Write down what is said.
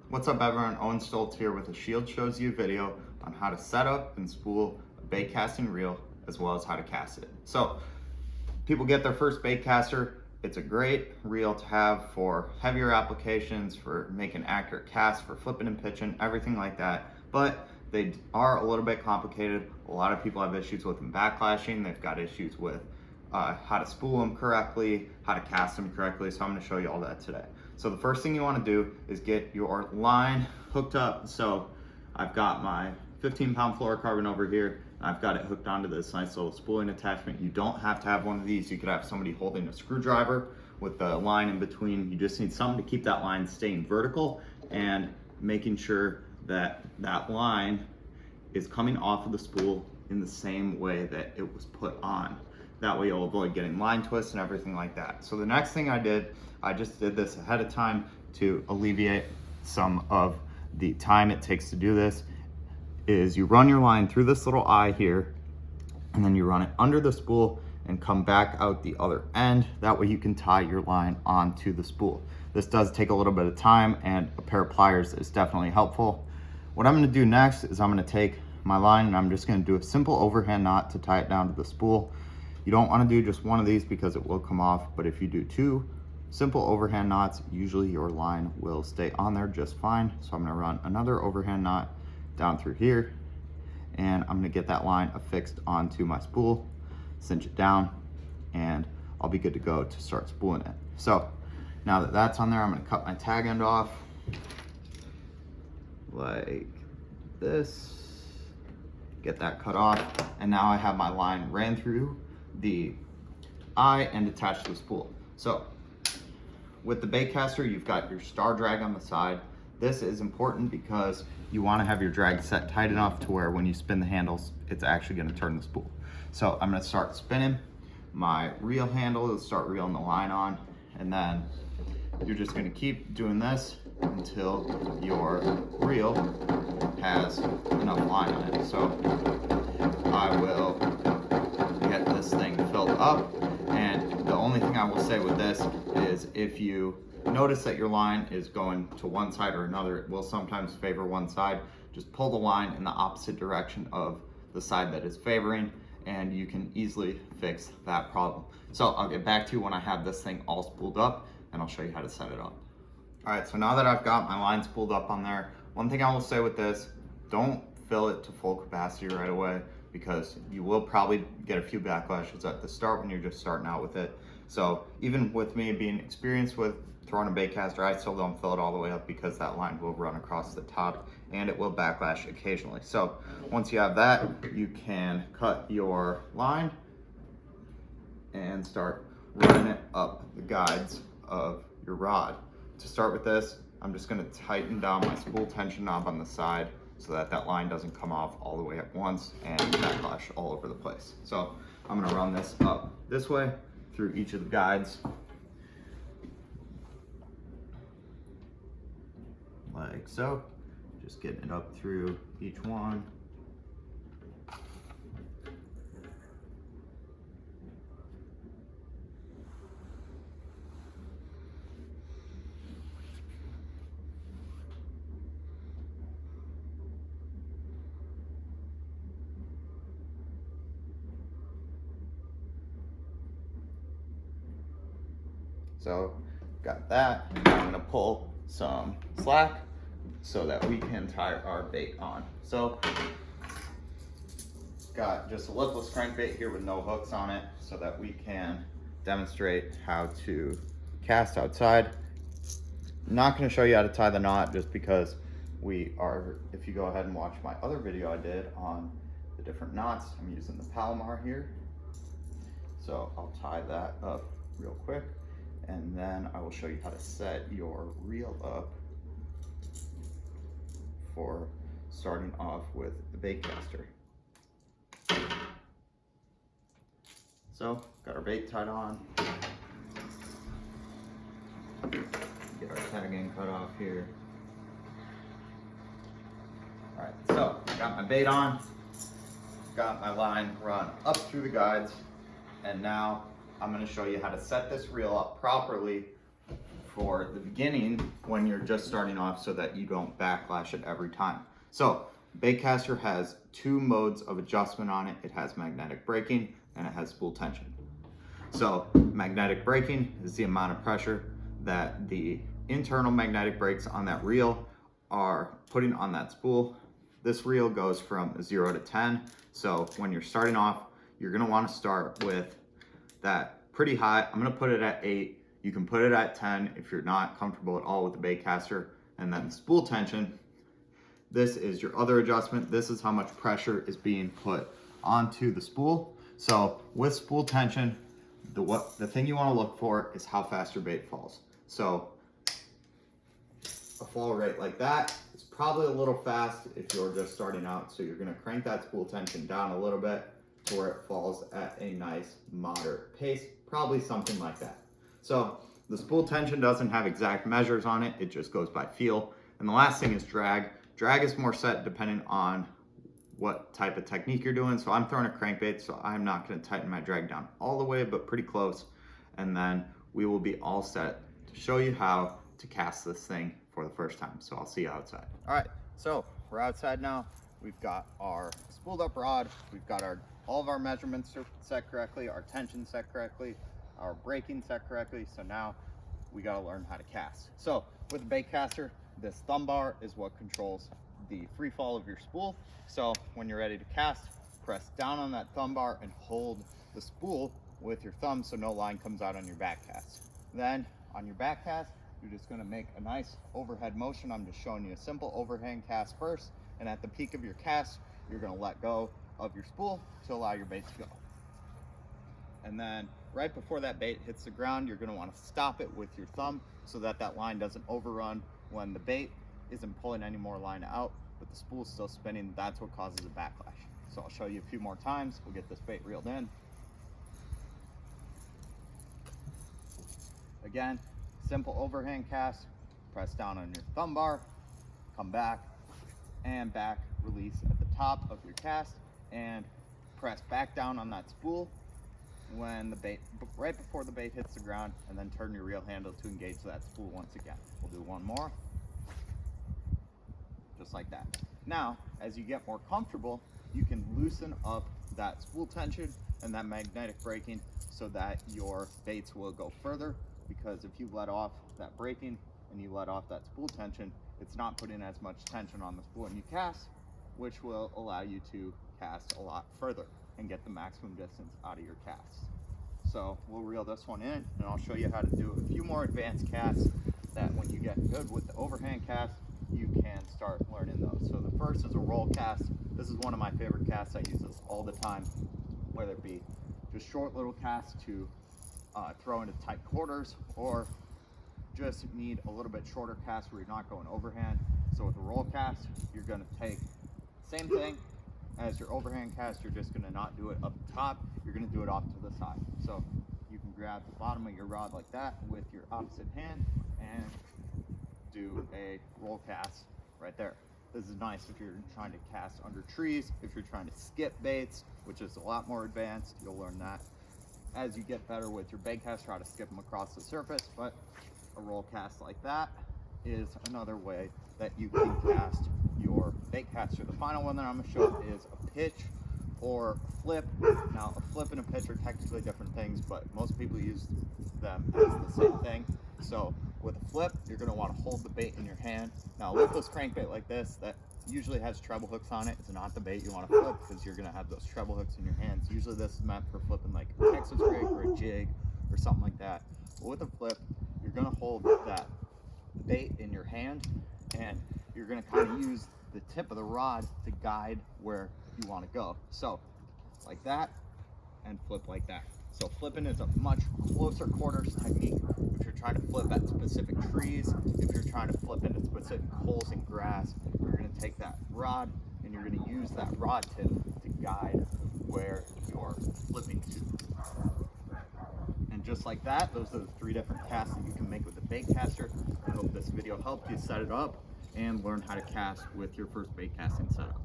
What's up everyone, Owen Stoltz here with a Shield Shows You video on how to set up and spool a bait casting reel as well as how to cast it. So people get their first bait caster, it's a great reel to have for heavier applications, for making accurate casts, for flipping and pitching, everything like that. But they are a little bit complicated. A lot of people have issues with them backlashing. They've got issues with how to spool them correctly, how to cast them correctly. So I'm going to show you all that today. So the first thing you want to do is get your line hooked up. So I've got my 15-pound fluorocarbon over here. I've got it hooked onto this nice little spooling attachment. You don't have to have one of these. You could have somebody holding a screwdriver with the line in between. You just need something to keep that line staying vertical and making sure that that line is coming off of the spool in the same way that it was put on. That way you'll avoid getting line twists and everything like that. So the next thing I just did this ahead of time to alleviate some of the time it takes to do this, is you run your line through this little eye here, and then you run it under the spool and come back out the other end. That way you can tie your line onto the spool. This does take a little bit of time, and a pair of pliers is definitely helpful. What I'm gonna do next is I'm gonna take my line and I'm just gonna do a simple overhand knot to tie it down to the spool. You don't wanna do just one of these because it will come off, but if you do two simple overhand knots, usually your line will stay on there just fine. So I'm gonna run another overhand knot down through here, and I'm gonna get that line affixed onto my spool, cinch it down, and I'll be good to go to start spooling it. So now that that's on there, I'm gonna cut my tag end off like this, get that cut off, and now I have my line ran through the eye and attached to the spool. So with the baitcaster, you've got your star drag on the side. This is important because you want to have your drag set tight enough to where when you spin the handles, it's actually going to turn the spool. So I'm going to start spinning my reel handle to start reeling the line on, and then you're just going to keep doing this until your reel has enough line on it. So I will get this thing filled up, and the only thing I will say with this is if you notice that your line is going to one side or another, it will sometimes favor one side. Just pull the line in the opposite direction of the side that is favoring, and you can easily fix that problem. So I'll get back to you when I have this thing all spooled up, and I'll show you how to set it up. All right, so now that I've got my line spooled up on there, one thing I will say with this, don't fill it to full capacity right away, because you will probably get a few backlashes at the start when you're just starting out with it. So even with me being experienced with throwing a baitcaster, I still don't fill it all the way up because that line will run across the top and it will backlash occasionally. So once you have that, you can cut your line and start running it up the guides of your rod. To start with this, I'm just going to tighten down my spool tension knob on the side so that that line doesn't come off all the way at once and backlash all over the place. So I'm going to run this up this way through each of the guides, like so. Just getting it up through each one. So got that, and I'm gonna pull some slack so that we can tie our bait on. So got just a lipless crankbait here with no hooks on it so that we can demonstrate how to cast outside. I'm not gonna show you how to tie the knot just because if you go ahead and watch my other video I did on the different knots, I'm using the Palomar here. So I'll tie that up real quick, and then I will show you how to set your reel up for starting off with the baitcaster. So, got our bait tied on. Get our tagging cut off here. All right, so got my bait on, got my line run up through the guides, and now I'm going to show you how to set this reel up properly for the beginning when you're just starting off so that you don't backlash it every time. So Baitcaster has 2 modes of adjustment on it. It has magnetic braking and it has spool tension. So magnetic braking is the amount of pressure that the internal magnetic brakes on that reel are putting on that spool. This reel goes from 0 to 10. So when you're starting off, you're gonna wanna start with that pretty high. I'm gonna put it at 8. You can put it at 10 if you're not comfortable at all with the Baitcaster. And then the spool tension, this is your other adjustment. This is how much pressure is being put onto the spool. So with spool tension, the thing you wanna look for is how fast your bait falls. So a fall rate like that is probably a little fast if you're just starting out. So you're gonna crank that spool tension down a little bit to where it falls at a nice moderate pace, probably something like that. So the spool tension doesn't have exact measures on it, it just goes by feel. And the last thing is drag. Drag is more set depending on what type of technique you're doing. So I'm throwing a crankbait, so I'm not gonna tighten my drag down all the way, but pretty close. And then we will be all set to show you how to cast this thing for the first time. So I'll see you outside. All right, so we're outside now. We've got our spooled up rod. We've got all of our measurements set correctly, our tension set correctly, our braking set correctly. So now we gotta learn how to cast. So with the Baitcaster, this thumb bar is what controls the free fall of your spool. So when you're ready to cast, press down on that thumb bar and hold the spool with your thumb so no line comes out on your back cast. Then on your back cast, you're just gonna make a nice overhead motion. I'm just showing you a simple overhand cast first, and at the peak of your cast, you're gonna let go of your spool to allow your bait to go. And then right before that bait hits the ground, you're gonna wanna stop it with your thumb so that that line doesn't overrun when the bait isn't pulling any more line out, but the spool's still spinning. That's what causes a backlash. So I'll show you a few more times. We'll get this bait reeled in. Again, simple overhand cast, press down on your thumb bar, come back, and back release at the top of your cast, and press back down on that spool when the bait, right before the bait hits the ground, and then turn your reel handle to engage that spool once again. We'll do one more, just like that. Now, as you get more comfortable, you can loosen up that spool tension and that magnetic braking so that your baits will go further, because if you let off that braking and you let off that spool tension, it's not putting as much tension on the spool and you cast, which will allow you to cast a lot further and get the maximum distance out of your cast. So we'll reel this one in and I'll show you how to do a few more advanced casts that when you get good with the overhand cast, you can start learning those. So the first is a roll cast. This is one of my favorite casts. I use this all the time, whether it be just short little casts to throw into tight quarters, or just need a little bit shorter cast where you're not going overhand. So with a roll cast, you're gonna take same thing as your overhand cast, you're just gonna not do it up top, you're gonna do it off to the side. So you can grab the bottom of your rod like that with your opposite hand and do a roll cast right there. This is nice if you're trying to cast under trees, if you're trying to skip baits, which is a lot more advanced. You'll learn that as you get better with your Baitcaster, how to skip them across the surface. But a roll cast like that is another way that you can cast your Baitcaster. The final one that I'm gonna show is a pitch or a flip. Now a flip and a pitch are technically different things, but most people use them as the same thing. So with a flip, you're gonna wanna hold the bait in your hand. Now a lipless crankbait like this, that usually has treble hooks on it, it's not the bait you wanna flip because you're gonna have those treble hooks in your hands. Usually this is meant for flipping like a Texas rig or a jig or something like that. But with a flip, you're gonna hold that bait in your hand and you're gonna kind of use the tip of the rod to guide where you wanna go. So like that and flip like that. So flipping is a much closer quarters technique if you're trying to flip at specific trees, if you're trying to flip into specific holes in grass. You're gonna take that rod and you're gonna use that rod tip to guide where you're flipping to. And just like that, those are the 3 different casts that you can make with the Baitcaster. I hope this video helped you set it up and learn how to cast with your first bait casting setup.